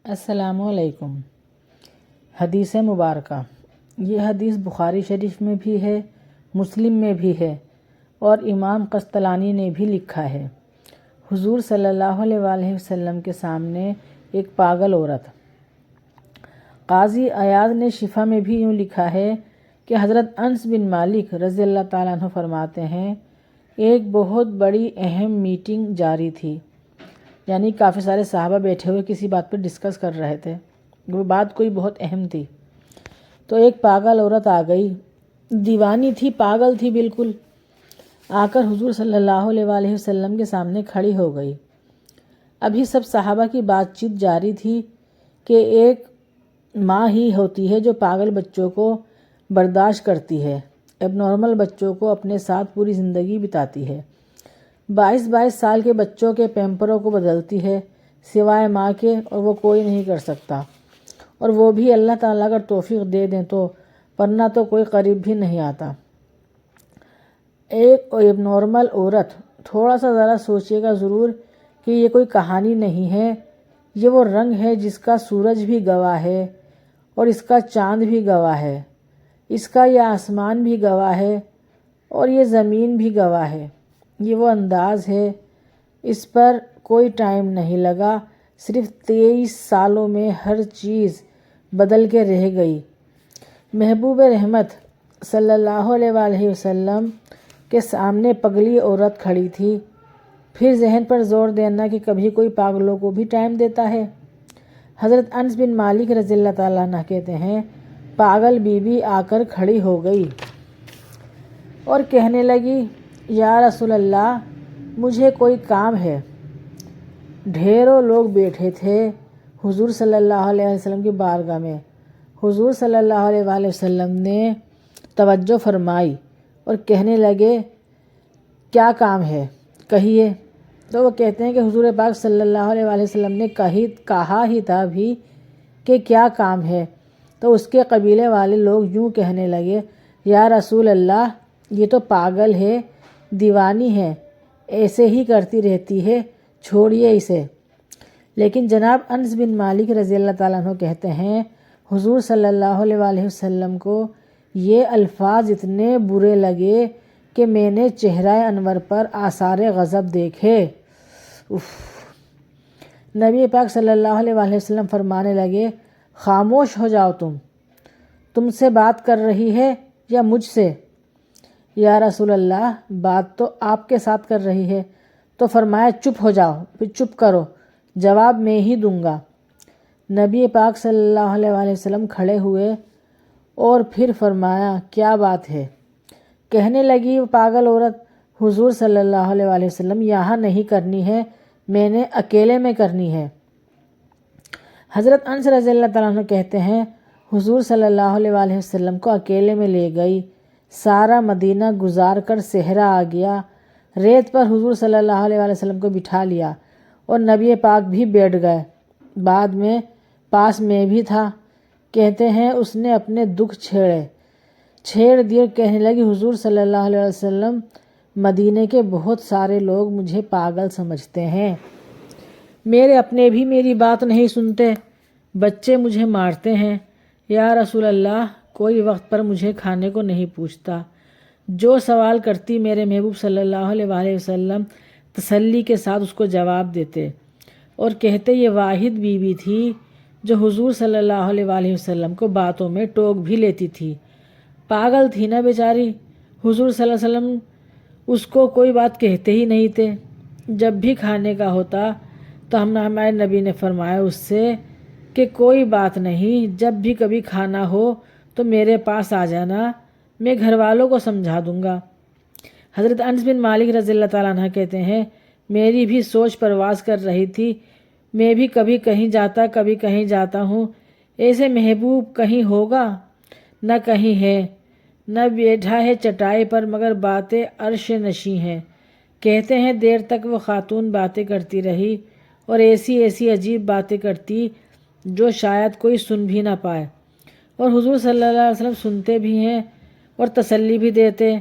السلام علیکم۔ حدیث مبارکہ، یہ حدیث بخاری شریف میں بھی ہے، مسلم میں بھی ہے اور امام قسطلانی نے بھی لکھا ہے۔ حضور صلی اللہ علیہ وآلہ وسلم کے سامنے ایک پاگل عورت۔ قاضی عیاض نے شفا میں بھی یوں لکھا ہے کہ حضرت انس بن مالک رضی اللہ تعالیٰ عنہ فرماتے ہیں، ایک بہت بڑی اہم میٹنگ جاری تھی، یعنی کافی سارے صحابہ بیٹھے ہوئے کسی بات پر ڈسکس کر رہے تھے، وہ بات کوئی بہت اہم تھی، تو ایک پاگل عورت آ گئی، دیوانی تھی، پاگل تھی بالکل، آ کر حضور صلی اللہ علیہ وآلہ وسلم کے سامنے کھڑی ہو گئی۔ ابھی سب صحابہ کی بات چیت جاری تھی کہ ایک ماں ہی ہوتی ہے جو پاگل بچوں کو برداشت کرتی ہے، اب نارمل بچوں کو اپنے ساتھ پوری زندگی بتاتی ہے، 22 سال کے بچوں کے پیمپروں کو بدلتی ہے سوائے ماں کے، اور وہ کوئی نہیں کر سکتا، اور وہ بھی اللہ تعالیٰ اگر توفیق دے دیں تو، ورنہ تو کوئی قریب بھی نہیں آتا۔ ایک نارمل عورت، تھوڑا سا ذرا سوچیے گا ضرور کہ یہ کوئی کہانی نہیں ہے، یہ وہ رنگ ہے جس کا سورج بھی گواہ ہے اور اس کا چاند بھی گواہ ہے، اس کا یہ آسمان بھی گواہ ہے اور یہ زمین بھی گواہ ہے، یہ وہ انداز ہے، اس پر کوئی ٹائم نہیں لگا، صرف 23 سالوں میں ہر چیز بدل کے رہ گئی۔ محبوب رحمت صلی اللہ علیہ وآلہ وسلم کے سامنے پگلی عورت کھڑی تھی، پھر ذہن پر زور دینا کہ کبھی کوئی پاگلوں کو بھی ٹائم دیتا ہے۔ حضرت انس بن مالک رضی اللہ تعالیٰ عنہ کہتے ہیں، پاگل بی بی آ کر کھڑی ہو گئی اور کہنے لگی، یا رسول اللہ، مجھے کوئی کام ہے۔ ڈھیروں لوگ بیٹھے تھے حضور صلی اللہ علیہ وسلم کی بارگاہ میں۔ حضور صلی اللہ علیہ وآلہ وسلم نے توجہ فرمائی اور کہنے لگے، کیا کام ہے، کہیے۔ تو وہ کہتے ہیں کہ حضور پاک صلی اللہ علیہ وآلہ وسلم نے کہا ہی تھا بھی کہ کیا کام ہے، تو اس کے قبیلے والے لوگ یوں کہنے لگے، یا رسول اللہ، یہ تو پاگل ہے، دیوانی ہے، ایسے ہی کرتی رہتی ہے، چھوڑیے اسے۔ لیکن جناب انس بن مالک رضی اللہ تعالیٰ عنہ کہتے ہیں، حضور صلی اللہ علیہ وآلہ وسلم کو یہ الفاظ اتنے برے لگے کہ میں نے چہرہ انور پر آثار غضب دیکھے۔ نبی پاک صلی اللہ علیہ وآلہ وسلم فرمانے لگے، خاموش ہو جاؤ، تم سے بات کر رہی ہے یا مجھ سے؟ یا رسول اللہ، بات تو آپ کے ساتھ کر رہی ہے۔ تو فرمایا، چپ ہو جاؤ، پھر چپ کرو، جواب میں ہی دوں گا۔ نبی پاک صلی اللہ علیہ وآلہ وسلم کھڑے ہوئے اور پھر فرمایا، کیا بات ہے؟ کہنے لگی وہ پاگل عورت، حضور صلی اللہ علیہ وآلہ وسلم، یہاں نہیں کرنی ہے، میں نے اکیلے میں کرنی ہے۔ حضرت انس رضی اللہ تعالیٰ عنہ کہتے ہیں، حضور صلی اللہ علیہ وآلہ وسلم کو اکیلے میں لے گئی، سارا مدینہ گزار کر صحرا آ گیا، ریت پر حضور صلی اللہ علیہ وآلہ وسلم کو بٹھا لیا اور نبی پاک بھی بیٹھ گئے، بعد میں پاس میں بھی تھا۔ کہتے ہیں اس نے اپنے دکھ چھیڑ دیے، کہنے لگی، حضور صلی اللہ علیہ وسلم، مدینے کے بہت سارے لوگ مجھے پاگل سمجھتے ہیں، میرے اپنے بھی میری بات نہیں سنتے، بچے مجھے مارتے ہیں، یا رسول اللہ، کوئی وقت پر مجھے کھانے کو نہیں پوچھتا، جو سوال کرتی میرے محبوب صلی اللہ علیہ وآلہ وسلم تسلی کے ساتھ اس کو جواب دیتے اور کہتے، یہ واحد بیوی تھی جو حضور صلی اللہ علیہ وآلہ وسلم کو باتوں میں ٹوک بھی لیتی تھی، پاگل تھی نا بیچاری، حضور صلی اللہ علیہ وسلم اس کو کوئی بات کہتے ہی نہیں تھے، جب بھی کھانے کا ہوتا تو ہمارے نبی نے فرمایا اس سے کہ کوئی بات نہیں، جب بھی کبھی کھانا ہو تو میرے پاس آ جانا، میں گھر والوں کو سمجھا دوں گا۔ حضرت انس بن مالک رضی اللہ تعالیٰ عنہ کہتے ہیں، میری بھی سوچ پرواز کر رہی تھی، میں بھی کبھی کہیں جاتا کبھی کہیں جاتا ہوں، ایسے محبوب کہیں ہوگا؟ نہ کہیں ہے، نہ بیٹھا ہے چٹائی پر، مگر باتیں عرش نشیں ہیں۔ کہتے ہیں دیر تک وہ خاتون باتیں کرتی رہی اور ایسی عجیب باتیں کرتی جو شاید کوئی سن بھی نہ پائے، اور حضور صلی اللہ علیہ وسلم سنتے بھی ہیں اور تسلی بھی دیتے،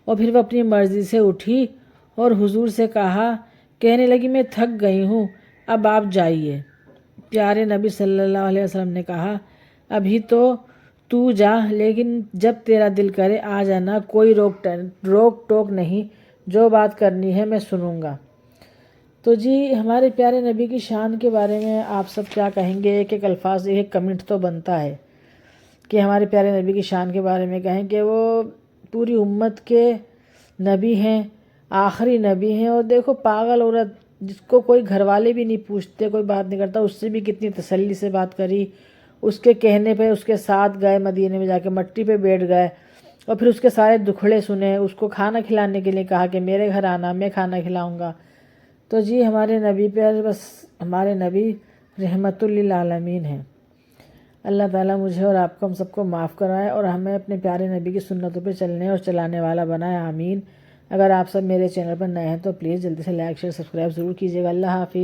اور پھر وہ اپنی مرضی سے اٹھی اور حضور سے کہنے لگی، میں تھک گئی ہوں، اب آپ جائیے۔ پیارے نبی صلی اللہ علیہ وسلم نے کہا ابھی تو جا، لیکن جب تیرا دل کرے آ جانا، کوئی روک ٹوک نہیں، جو بات کرنی ہے میں سنوں گا۔ تو جی ہمارے پیارے نبی کی شان کے بارے میں آپ سب کیا کہیں گے؟ ایک ایک الفاظ ایک کمنٹ تو بنتا ہے کہ ہمارے پیارے نبی کی شان کے بارے میں کہیں کہ وہ پوری امت کے نبی ہیں، آخری نبی ہیں۔ اور دیکھو پاگل عورت جس کو کوئی گھر والے بھی نہیں پوچھتے، کوئی بات نہیں کرتا، اس سے بھی کتنی تسلی سے بات کری، اس کے کہنے پہ اس کے ساتھ گئے، مدینے میں جا کے مٹی پہ بیٹھ گئے اور پھر اس کے سارے دکھڑے سنے، اس کو کھانا کھلانے کے لیے کہا کہ میرے گھر آنا، میں کھانا کھلاؤں گا۔ تو جی ہمارے نبی پہ بس ہمارے نبی رحمت للعالمین ہیں۔ اللہ تعالیٰ مجھے اور آپ کو ہم سب کو معاف کرائے اور ہمیں اپنے پیارے نبی کی سنتوں پہ چلنے اور چلانے والا بنائے، آمین۔ اگر آپ سب میرے چینل پر نئے ہیں تو پلیز جلدی سے لائک شیئر سبسکرائب ضرور کیجیے گا۔ اللہ حافظ۔